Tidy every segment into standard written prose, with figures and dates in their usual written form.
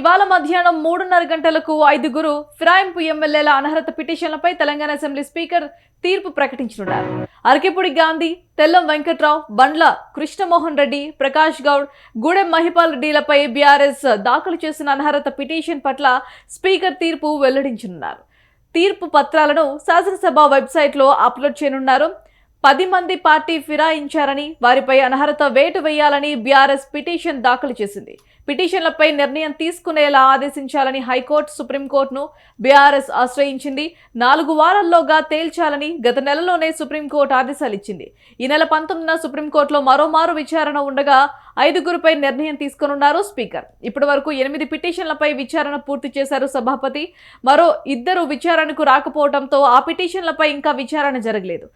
ఇవాళ మధ్యాహ్నం 3:30 గంటలకు 5గురు ఫిరాయింపు ఎమ్మెల్యేల అనర్హత పిటిషన్లపై తెలంగాణ అసెంబ్లీ స్పీకర్ తీర్పు ప్రకటించనున్నారు. అరకెపూడి గాంధీ, తెల్లం వెంకట్రావు, బండ్ల కృష్ణమోహన్ రెడ్డి, ప్రకాష్ గౌడ్, గూడెం మహిపాల్ రెడ్డిలపై బీఆర్ఎస్ దాఖలు చేసిన అనర్హత పిటిషన్ పట్ల స్పీకర్ తీర్పు వెల్లడించనున్నారు. తీర్పు పత్రాలను శాసనసభ వెబ్సైట్లో అప్లోడ్ చేయనున్నారు. 10 మంది పార్టీ ఫిరాయించారని, వారిపై అనర్హత వేటు వేయాలని బీఆర్ఎస్ పిటిషన్ దాఖలు చేసింది. పిటిషన్లపై నిర్ణయం తీసుకునేలా ఆదేశించాలని హైకోర్టు, సుప్రీంకోర్టును బీఆర్ఎస్ ఆశ్రయించింది. 4 వారాల్లోగా తేల్చాలని గత నెలలోనే సుప్రీంకోర్టు ఆదేశాలు ఇచ్చింది. ఈ నెల 19న సుప్రీంకోర్టులో మరోమారు విచారణ ఉండగా 5గురిపై నిర్ణయం తీసుకోనున్నారు స్పీకర్. ఇప్పటి వరకు 8 పిటిషన్లపై విచారణ పూర్తి చేశారు సభాపతి. మరో 2 విచారణకు రాకపోవడంతో ఆ పిటిషన్లపై ఇంకా విచారణ జరగలేదు.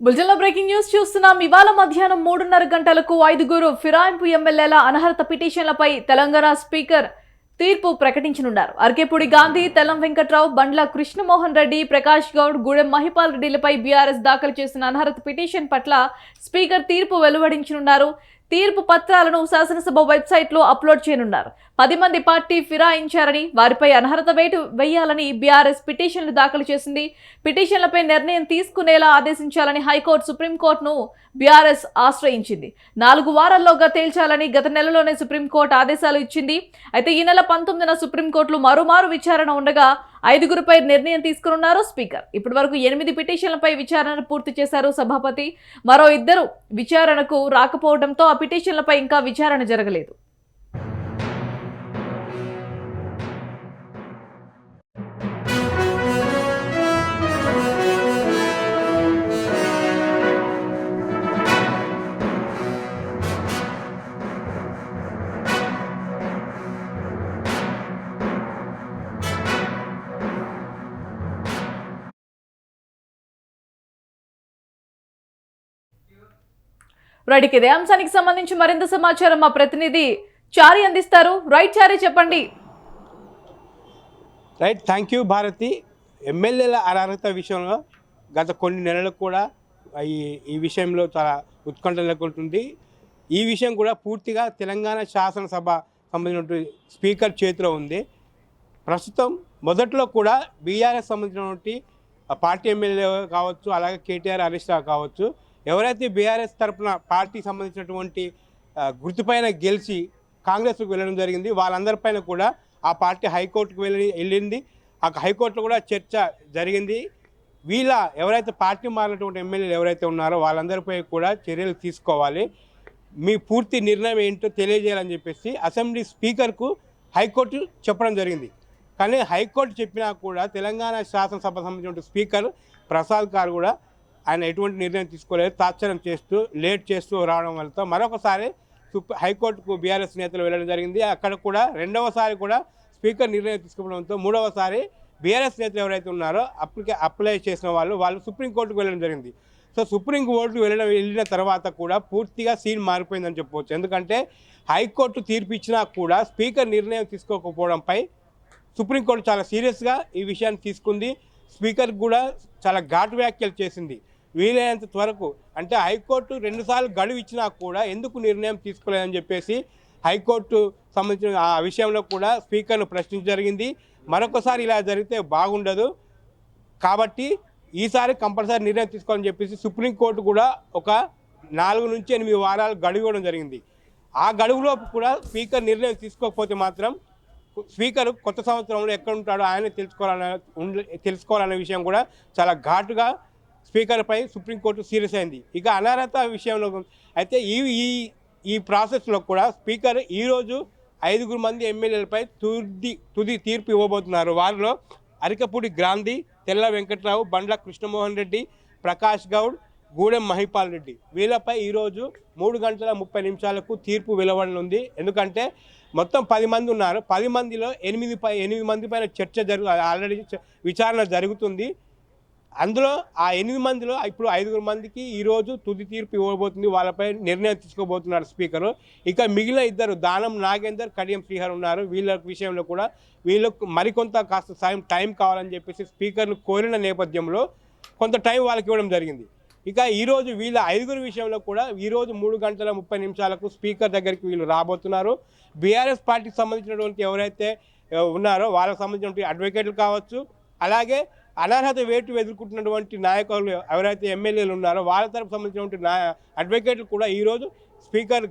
బులెటిన్లో బ్రేకింగ్ న్యూస్ చూస్తున్నాం. ఇవాళ మధ్యాహ్నం 3:30 గంటలకు 5గురు ఫిరాయింపు ఎమ్మెల్యేల అనర్హత పిటిషన్లపై తెలంగాణ స్పీకర్ తీర్పు ప్రకటించనున్నారు. అరకెపూడి గాంధీ, తెల్లం వెంకట్రావు, బండ్ల కృష్ణమోహన్ రెడ్డి, ప్రకాష్ గౌడ్, గూడెం మహిపాల్ రెడ్డిలపై బీఆర్ఎస్ దాఖలు చేసిన అనర్హత పిటిషన్ పట్ల స్పీకర్ తీర్పు వెలువడించనున్నారు. తీర్పు పత్రాలను శాసనసభ వెబ్సైట్లో అప్లోడ్ చేయనున్నారు. 10 మంది పార్టీ ఫిరాయించారని, వారిపై అనర్హత వేటు వేయాలని బీఆర్ఎస్ పిటిషన్లు దాఖలు చేసింది. పిటిషన్లపై నిర్ణయం తీసుకునేలా ఆదేశించాలని హైకోర్టు, సుప్రీంకోర్టును బీఆర్ఎస్ ఆశ్రయించింది. 4 వారాల్లోగా తేల్చాలని గత నెలలోనే సుప్రీంకోర్టు ఆదేశాలు ఇచ్చింది. అయితే ఈ నెల 19న సుప్రీంకోర్టులో మరోమారు విచారణ ఉండగా 5గురిపై నిర్ణయం తీసుకున్నారు స్పీకర్. ఇప్పటి వరకు 8 పిటిషన్లపై విచారణ పూర్తి చేశారు సభాపతి. మరో 2 విచారణకు రాకపోవడంతో ఆ పిటిషన్లపై ఇంకా విచారణ జరగలేదు. రైట్, ఇదే అంశానికి సంబంధించి మరింత సమాచారం మా ప్రతినిధి చారి అందిస్తారు. రైట్ చారి, చెప్పండి. Right, thank you Bharati. ఎమ్మెల్యేల అనర్హత విషయంలో గత కొన్ని నెలలకు కూడా ఈ విషయంలో చాలా ఉత్కంఠ నెలకొంటుంది. ఈ విషయం కూడా పూర్తిగా తెలంగాణ శాసనసభ సంబంధించిన స్పీకర్ చేతిలో ఉంది. ప్రస్తుతం మొదట్లో కూడా బీఆర్ఎస్ సంబంధించినటువంటి పార్టీ ఎమ్మెల్యే కావచ్చు, అలాగే కేటీఆర్, హరీష్ రావు కావచ్చు, ఎవరైతే బీఆర్ఎస్ తరఫున పార్టీకి సంబంధించినటువంటి గుర్తుపైన గెలిచి కాంగ్రెస్కు వెళ్ళడం జరిగింది, వాళ్ళందరిపైన కూడా ఆ పార్టీ హైకోర్టుకు వెళ్ళింది. ఆ హైకోర్టులో కూడా చర్చ జరిగింది. వీళ్ళ ఎవరైతే పార్టీ మారినటువంటి ఎమ్మెల్యేలు ఎవరైతే ఉన్నారో వాళ్ళందరిపై కూడా చర్యలు తీసుకోవాలి, మీ పూర్తి నిర్ణయం ఏంటో తెలియజేయాలని చెప్పేసి అసెంబ్లీ స్పీకర్కు హైకోర్టు చెప్పడం జరిగింది. కానీ హైకోర్టు చెప్పినా కూడా తెలంగాణ శాసనసభ సంబంధించిన స్పీకర్ ప్రసాద్ గారు కూడా ఆయన ఎటువంటి నిర్ణయం తీసుకోలేదు. తాత్సారం చేస్తూ లేట్ చేస్తూ రావడం వల్ల మరొకసారి హైకోర్టుకు బీఆర్ఎస్ నేతలు వెళ్ళడం జరిగింది. అక్కడ కూడా రెండవసారి కూడా స్పీకర్ నిర్ణయం తీసుకోవడంతో మూడవసారి బీఆర్ఎస్ నేతలు ఎవరైతే ఉన్నారో అప్లై చేసిన వాళ్ళు సుప్రీంకోర్టుకు వెళ్ళడం జరిగింది. సో సుప్రీంకోర్టుకు వెళ్ళిన తర్వాత కూడా పూర్తిగా సీన్ మారిపోయిందని చెప్పవచ్చు. ఎందుకంటే హైకోర్టు తీర్పు ఇచ్చినా కూడా స్పీకర్ నిర్ణయం తీసుకోకపోవడంపై సుప్రీంకోర్టు చాలా సీరియస్గా ఈ విషయాన్ని తీసుకుంది. స్పీకర్ కూడా చాలా ఘాటు వ్యాఖ్యలు చేసింది. వీలైనంత త్వరకు, అంటే హైకోర్టు 2 సార్లు గడువు ఇచ్చినా కూడా ఎందుకు నిర్ణయం తీసుకోలేదని చెప్పేసి హైకోర్టు సంబంధించిన ఆ విషయంలో కూడా స్పీకర్ను ప్రశ్నించడం జరిగింది. మరొకసారి ఇలా జరిగితే బాగుండదు కాబట్టి ఈసారి కంపల్సరీ నిర్ణయం తీసుకోవాలని చెప్పేసి సుప్రీంకోర్టు కూడా ఒక 4 నుంచి 8 వారాలు గడువు ఇవ్వడం జరిగింది. ఆ గడువులోపు కూడా స్పీకర్ నిర్ణయం తీసుకోకపోతే మాత్రం స్పీకర్ కొత్త సంవత్సరంలో ఎక్కడ ఉంటాడో ఆయన తెలుసుకోవాలనే విషయం కూడా చాలా ఘాటుగా స్పీకర్పై సుప్రీంకోర్టు సీరియస్ అయింది. ఇక అనర్హత విషయంలో అయితే ఈ ప్రాసెస్లో కూడా స్పీకర్ ఈరోజు 5 మంది ఎమ్మెల్యేలపై తుది తీర్పు ఇవ్వబోతున్నారు. వారిలో అరికపూడి గాంధీ, తెల్ల వెంకట్రావు, బండ్ల కృష్ణమోహన్ రెడ్డి, ప్రకాష్ గౌడ్, గూడెం మహిపాల్ రెడ్డి వీళ్ళపై ఈరోజు 3:30 తీర్పు వెలువడనుంది. ఎందుకంటే మొత్తం 10 మంది ఉన్నారు. 10 మందిలో 8 మంది పైన చర్చ ఆల్రెడీ విచారణ జరుగుతుంది. అందులో ఆ 8 మందిలో ఇప్పుడు 5 మందికి ఈరోజు తుది తీర్పు ఇవ్వబోతుంది. వాళ్ళపై నిర్ణయం తీసుకోబోతున్నారు స్పీకరు. ఇక మిగిలిన 2 దానం నాగేందర్, కడియం శ్రీహర్ ఉన్నారు. వీళ్ళ విషయంలో కూడా వీళ్ళకు మరికొంత కాస్త టైం కావాలని చెప్పేసి స్పీకర్ను కోరిన నేపథ్యంలో కొంత టైం వాళ్ళకి ఇవ్వడం జరిగింది. ఇక ఈరోజు వీళ్ళ 5 విషయంలో కూడా ఈరోజు 3:30 స్పీకర్ దగ్గరికి వీళ్ళు రాబోతున్నారు. బీఆర్ఎస్ పార్టీకి సంబంధించినటువంటి ఎవరైతే ఉన్నారో వాళ్ళకి సంబంధించినటువంటి అడ్వకేట్లు కావచ్చు, అలాగే అనర్హత వేటు ఎదుర్కొంటున్నటువంటి నాయకులు ఎవరైతే ఎమ్మెల్యేలు ఉన్నారో వాళ్ళ తరపు సంబంధించినటువంటి అడ్వకేట్లు కూడా ఈరోజు స్పీకర్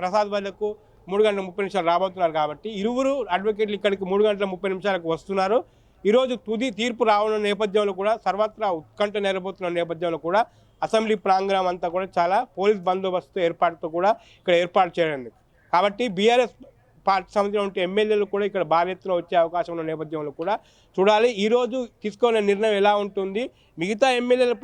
ప్రసాద్ వద్దకు 3:30 రాబోతున్నారు. కాబట్టి ఇరువురు అడ్వకేట్లు ఇక్కడికి 3:30 వస్తున్నారు. ఈరోజు తుది తీర్పు రావడం నేపథ్యంలో కూడా సర్వత్రా ఉత్కంఠ నెరబోతున్న నేపథ్యంలో కూడా అసెంబ్లీ ప్రాంగణం అంతా కూడా చాలా పోలీస్ బందోబస్తు ఏర్పాటుతో కూడా ఇక్కడ ఏర్పాటు చేయడం. కాబట్టి బీఆర్ఎస్ పార్టీ సంబంధించిన ఎమ్మెల్యేలు కూడా ఇక్కడ భారీ ఎత్తున వచ్చే అవకాశం ఉన్న నేపథ్యంలో కూడా చూడాలి ఈరోజు తీసుకునే నిర్ణయం ఎలా ఉంటుంది, మిగతా ఎమ్మెల్యేల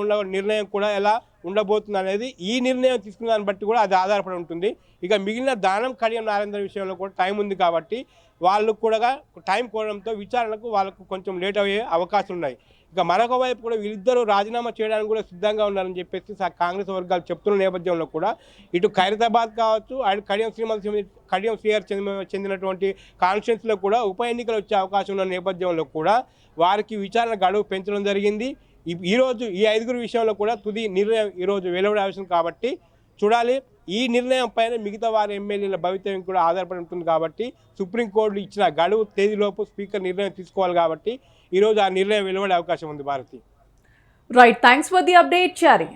ఉన్న నిర్ణయం కూడా ఎలా ఉండబోతుంది అనేది ఈ నిర్ణయం తీసుకున్న దాన్ని బట్టి కూడా అది ఆధారపడి ఉంటుంది. ఇక మిగిలిన దానం కడియం నారేందర్ విషయంలో కూడా టైం ఉంది కాబట్టి వాళ్ళు కూడా టైం కోవడంతో విచారణకు వాళ్ళకు కొంచెం లేట్ అయ్యే అవకాశం ఉన్నాయి. ఇక మరొక వైపు కూడా వీళ్ళిద్దరూ రాజీనామా చేయడానికి కూడా సిద్ధంగా ఉన్నారని చెప్పేసి కాంగ్రెస్ వర్గాలు చెప్తున్న నేపథ్యంలో కూడా ఇటు ఖైరతాబాద్ కావచ్చు, కడియం శ్రీహర్ చెందినటువంటి కాన్స్టిట్యున్సీలో కూడా ఉప ఎన్నికలు వచ్చే అవకాశం ఉన్న నేపథ్యంలో కూడా వారికి విచారణ గడువు పెంచడం జరిగింది. ఈరోజు ఈ 5 విషయంలో కూడా తుది నిర్ణయం ఈరోజు వెలువడాల్సింది కాబట్టి చూడాలి. ఈ నిర్ణయం పైన మిగతా వారి ఎమ్మెల్యేల భవితవ్యం కూడా ఆధారపడి ఉంటుంది. కాబట్టి సుప్రీంకోర్టు ఇచ్చిన గడువు తేదీలోపు స్పీకర్ నిర్ణయం తీసుకోవాలి. కాబట్టి ఈరోజు ఆ నిర్ణయం వెలువడే అవకాశం ఉంది. Bharati right, thanks for the update Chari.